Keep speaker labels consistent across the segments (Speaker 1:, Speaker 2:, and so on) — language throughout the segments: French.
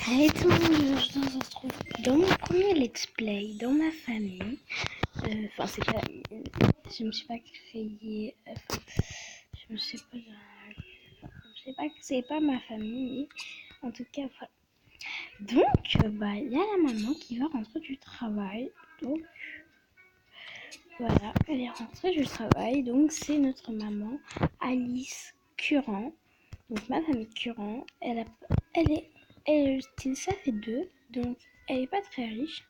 Speaker 1: Allez tout le monde, je se retrouve dans mon premier let's play, dans ma famille. Enfin, c'est pas... Je me suis pas créée... je sais pas... Je sais pas que c'est pas ma famille. En tout cas, voilà. Donc, il y a la maman qui va rentrer du travail. Donc, voilà, elle est rentrée du travail. Donc, c'est notre maman, Alice Curran. Donc, ma famille Curran, elle ça fait 2. Donc, elle est pas très riche.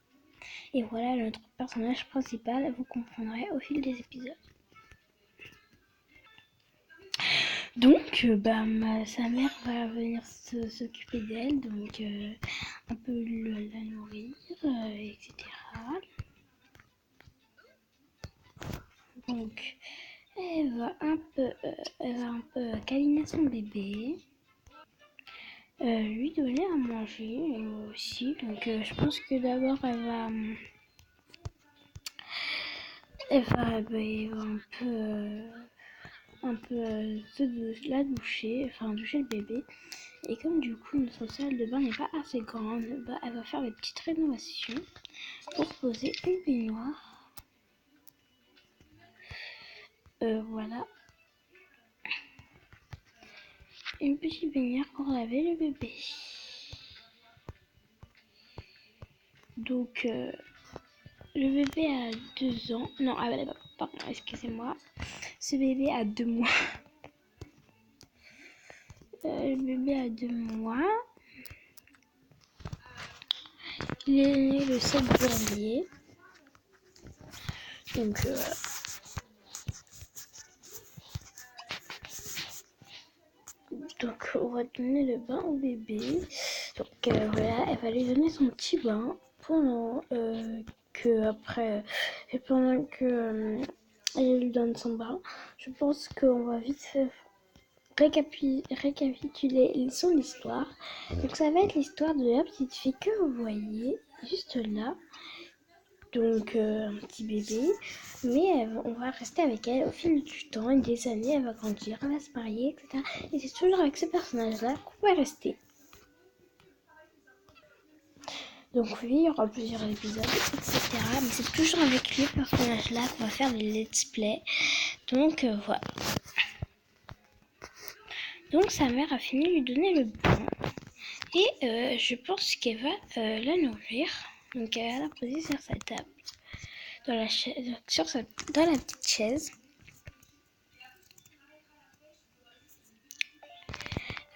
Speaker 1: Et voilà notre personnage principal, vous comprendrez au fil des épisodes. Donc, sa mère va venir s'occuper d'elle, donc un peu la nourrir, etc. Donc, elle va un peu câliner son bébé, lui donner à manger aussi. Donc, je pense que d'abord elle va un peu la doucher, doucher le bébé. Et comme du coup notre salle de bain n'est pas assez grande, elle va faire des petites rénovations pour poser une baignoire. Voilà. Une petite baignoire pour laver le bébé. Donc le bébé a 2 ans. Non, pardon, excusez-moi. Ce bébé a 2 mois. Le bébé a 2 mois. Il est né le 7 janvier. Donc Donc on va donner le bain au bébé. Donc voilà, elle va lui donner son petit bain pendant que elle lui donne son bain. Je pense qu'on va vite récapituler son histoire. Donc ça va être l'histoire de la petite fille que vous voyez juste là. Donc un petit bébé, mais on va rester avec elle au fil du temps et des années. Elle va grandir, elle va se marier, etc. Et c'est toujours avec ce personnage-là qu'on va rester. Donc oui, il y aura plusieurs épisodes, etc. Mais c'est toujours avec le personnage-là qu'on va faire des let's play. Donc voilà. Donc sa mère a fini de lui donner le bain. Et je pense qu'elle va la nourrir. Donc elle va la poser sur sa table. Dans la petite chaise.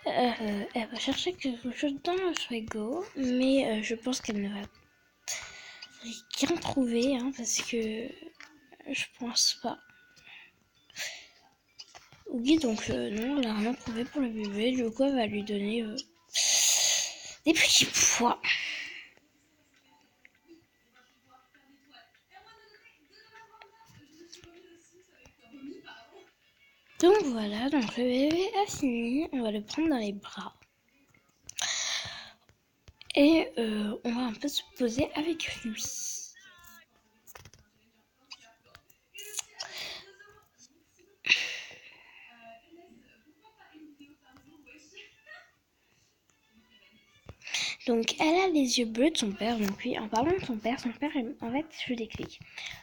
Speaker 1: Elle va chercher quelque chose dans le frigo, mais je pense qu'elle ne va rien trouver, parce que je pense pas. Oui, donc non, elle n'a rien trouvé pour le bébé, du coup elle va lui donner des petits pois. Donc voilà, donc le bébé a fini, on va le prendre dans les bras. Et on va un peu se poser avec lui. Donc elle a les yeux bleus de son père. Donc oui, en parlant de son père en fait, je vous explique.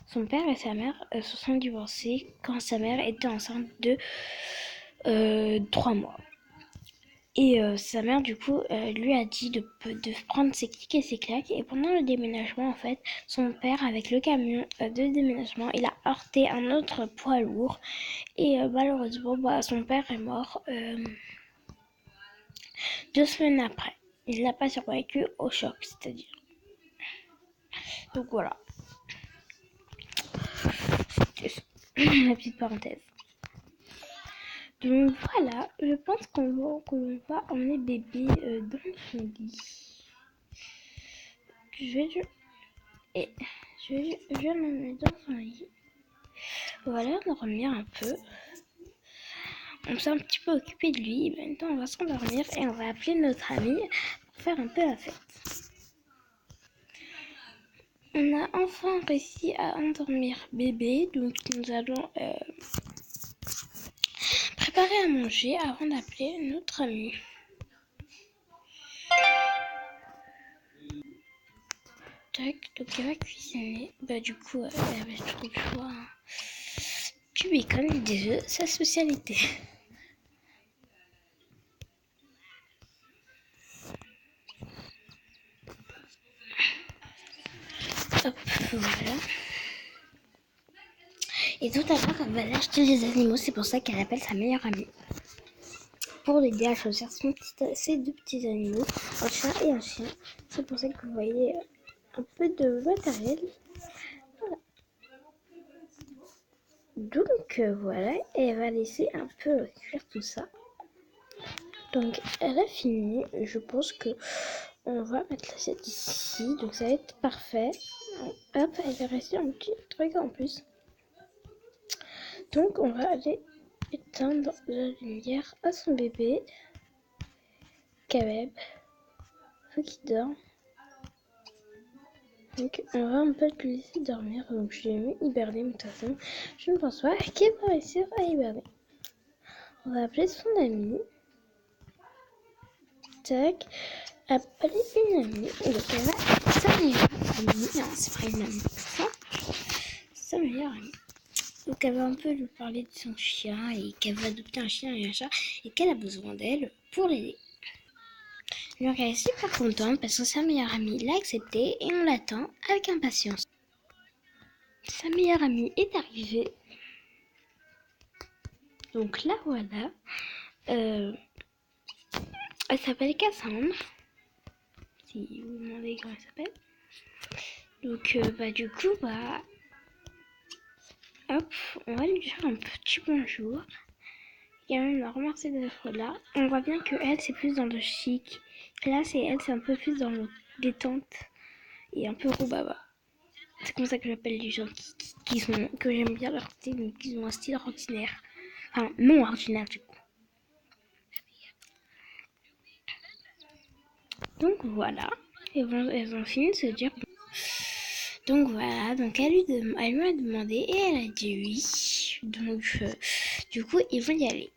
Speaker 1: Son père et sa mère se sont divorcés quand sa mère était enceinte de 3 mois. Et sa mère, du coup, lui a dit de prendre ses clics et ses claques. Et pendant le déménagement, en fait, son père, avec le camion de déménagement, il a heurté un autre poids lourd. Et malheureusement, son père est mort 2 semaines après. Il n'a pas survécu au choc, c'est-à-dire. Donc voilà. La petite parenthèse. Donc voilà, je pense qu'on va emmener bébé dans son lit. Je vais l'emmener dans son lit. Voilà, dormir un peu. On s'est un petit peu occupé de lui. Maintenant, on va s'endormir et on va appeler notre ami pour faire un peu la fête. On a enfin réussi à endormir bébé, donc nous allons préparer à manger avant d'appeler notre ami. Tac, donc elle va cuisiner. Bah du coup, elle avait trop le choix. Hein. Du bacon et des œufs, sa spécialité. Hop, voilà. Et tout à l'heure, elle va aller acheter les animaux, c'est pour ça qu'elle appelle sa meilleure amie. Pour l'aider à choisir ses deux petits animaux, un chat et un chien. C'est pour ça que vous voyez un peu de matériel. Voilà. Donc voilà, et elle va laisser un peu cuire tout ça. Donc elle a fini, je pense que on va mettre l'assiette ici, donc ça va être parfait. Hop, elle va rester un petit truc en plus. Donc on va aller éteindre la lumière à son bébé. Caleb, faut qu'il dorme. Donc on va un peu le laisser dormir, donc je l'ai mis hiberner, mais de toute façon je ne pense pas qu'il va réussir à hiberner. On va appeler son ami. Tac, appeler une amie. Donc elle va sa meilleure amie. Non, c'est pas une amie. Sa meilleure amie. Donc elle va un peu lui parler de son chien et qu'elle va adopter un chien et un chat et qu'elle a besoin d'elle pour l'aider. Donc elle est super contente parce que sa meilleure amie l'a accepté et on l'attend avec impatience. Sa meilleure amie est arrivée. Donc là voilà. Elle s'appelle Cassandre. Si vous vous demandez comment elle s'appelle. Donc du coup hop, on va lui dire un petit bonjour. Et elle la remercier d'être là. On voit bien que elle c'est plus dans le chic. Là c'est un peu plus dans le détente et un peu roubaba. C'est comme ça que j'appelle les gens qui sont, que j'aime bien leur style, mais qui ont un style ordinaire. Enfin, non ordinaire du coup. Donc voilà, elles ont fini de se dire. Donc voilà, donc elle lui a demandé et elle a dit oui. Donc du coup, ils vont y aller.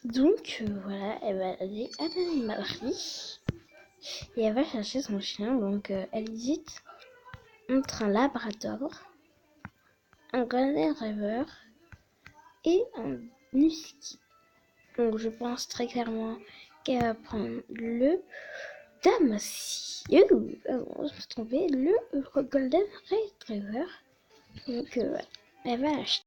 Speaker 1: Donc voilà, elle va aller à l'animalerie et elle va chercher son chien. Donc elle hésite entre un labrador, un golden retriever et un husky. Donc je pense très clairement qu'elle va prendre le Damassi. Je me suis trompée, le golden retriever. Donc elle va l'acheter.